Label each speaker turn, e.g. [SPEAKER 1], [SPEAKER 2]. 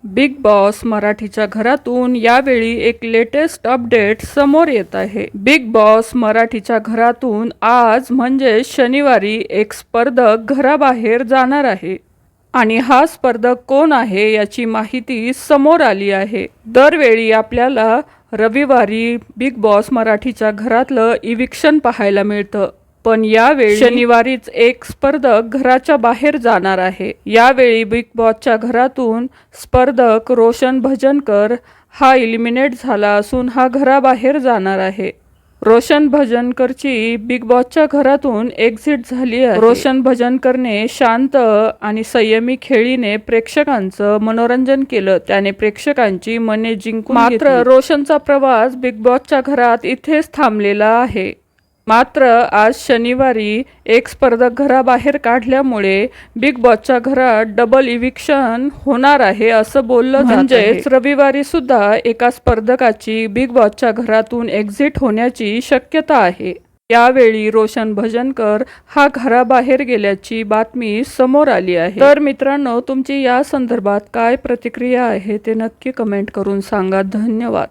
[SPEAKER 1] Big boss मराठीच्या घरातून यावेळी एक लेटेस्ट अपडेट समोर येत आहे। बिग बॉस मराठीच्या घरातून आज म्हणजे शनिवारी एक स्पर्धक घराबाहेर जाणार आहे आणि हा स्पर्धक कोण आहे याची माहिती समोर आली आहे। दरवेळी आपल्याला रविवारी बिग बॉस मराठीच्या घरातलं इविक्शन पाहायला मिळतं, पण यावेळी शनिवारीच एक स्पर्धक घराच्या बाहेर जाणार आहे। यावेळी बिग बॉसच्या घरातून स्पर्धक रोशन भजनकर हा इलिमिनेट झाला असून हा घराबाहेर जाणार आहे। रोशन भजनकरची बिग बॉसच्या घरातून एक्झिट झाली आहे। रोशन भजनकरने शांत आणि संयमी खेळीने प्रेक्षकांचं मनोरंजन केलं, त्याने प्रेक्षकांची मने जिंकून घेतली। मात्र रोशनचा प्रवास बिग बॉसच्या घरात इथेच थांबलेला आहे। मात्र आज शनिवारी एक स्पर्धक घराबाहेर काढल्यामुळे बिग बॉसच्या घरात डबल इविक्शन होणार आहे असं बोललं जात आहे। म्हणजेच रविवारी सुद्धा एका स्पर्धकाची बिग बॉसच्या घरातून एक्झिट होण्याची शक्यता आहे। यावेळी रोशन भजनकर हा घराबाहेर गेल्याची बातमी समोर आली आहे। तर मित्रांनो, तुमची या संदर्भात काय प्रतिक्रिया आहे ते नक्की कमेंट करून सांगा। धन्यवाद।